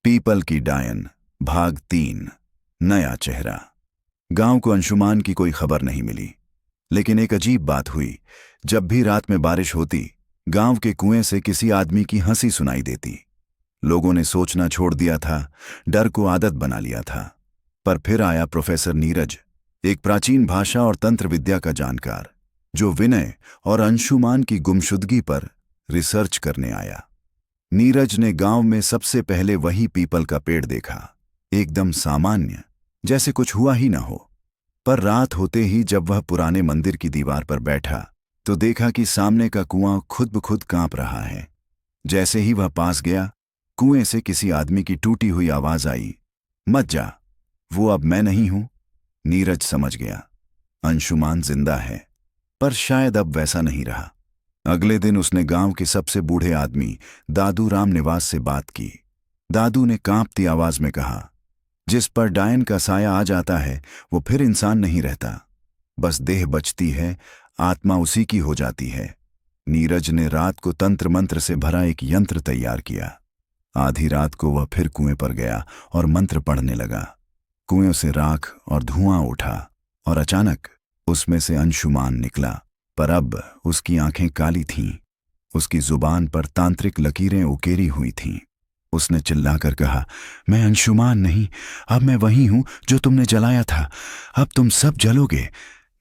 People की डायन भाग 3। नया चेहरा। गांव को अंशुमान की कोई खबर नहीं मिली, लेकिन एक अजीब बात हुई। जब भी रात में बारिश होती, गांव के कुएं से किसी आदमी की हंसी सुनाई देती। लोगों ने सोचना छोड़ दिया था, डर को आदत बना लिया था। पर फिर आया प्रोफेसर नीरज, एक प्राचीन भाषा और तंत्र विद्या का जानकार, जो विनय और अंशुमान की गुमशुदगी पर रिसर्च करने आया। नीरज ने गांव में सबसे पहले वही पीपल का पेड़ देखा, एकदम सामान्य, जैसे कुछ हुआ ही ना हो। पर रात होते ही जब वह पुराने मंदिर की दीवार पर बैठा, तो देखा कि सामने का कुआं खुद ब खुद कांप रहा है। जैसे ही वह पास गया, कुएं से किसी आदमी की टूटी हुई आवाज आई, मत जा, वो अब मैं नहीं हूं। नीरज समझ गया, अंशुमान जिंदा है, पर शायद अब वैसा नहीं रहा। अगले दिन उसने गांव के सबसे बूढ़े आदमी दादू राम निवास से बात की। दादू ने कांपती आवाज में कहा, जिस पर डायन का साया आ जाता है, वो फिर इंसान नहीं रहता, बस देह बचती है, आत्मा उसी की हो जाती है। नीरज ने रात को तंत्र मंत्र से भरा एक यंत्र तैयार किया। आधी रात को वह फिर कुएं पर गया और मंत्र पढ़ने लगा। कुएं से राख और धुआं उठा और अचानक उसमें से अंशुमान निकला। पर अब उसकी आंखें काली थीं, उसकी जुबान पर तांत्रिक लकीरें उकेरी हुई थीं। उसने चिल्लाकर कहा, मैं अंशुमान नहीं, अब मैं वही हूं जो तुमने जलाया था, अब तुम सब जलोगे।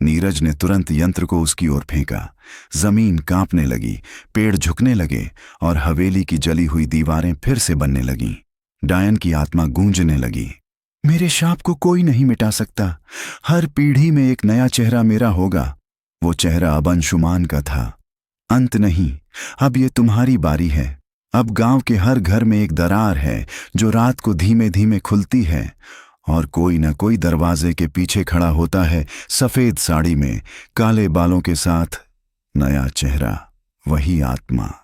नीरज ने तुरंत यंत्र को उसकी ओर फेंका। जमीन कांपने लगी, पेड़ झुकने लगे और हवेली की जली हुई दीवारें फिर से बनने लगीं। डायन की आत्मा गूंजने लगी, मेरे शाप को कोई नहीं मिटा सकता, हर पीढ़ी में एक नया चेहरा मेरा होगा। वो चेहरा अब अंशुमान का था। अंत नहीं, अब ये तुम्हारी बारी है। अब गांव के हर घर में एक दरार है, जो रात को धीमे धीमे खुलती है, और कोई न कोई दरवाजे के पीछे खड़ा होता है, सफेद साड़ी में, काले बालों के साथ। नया चेहरा, वही आत्मा।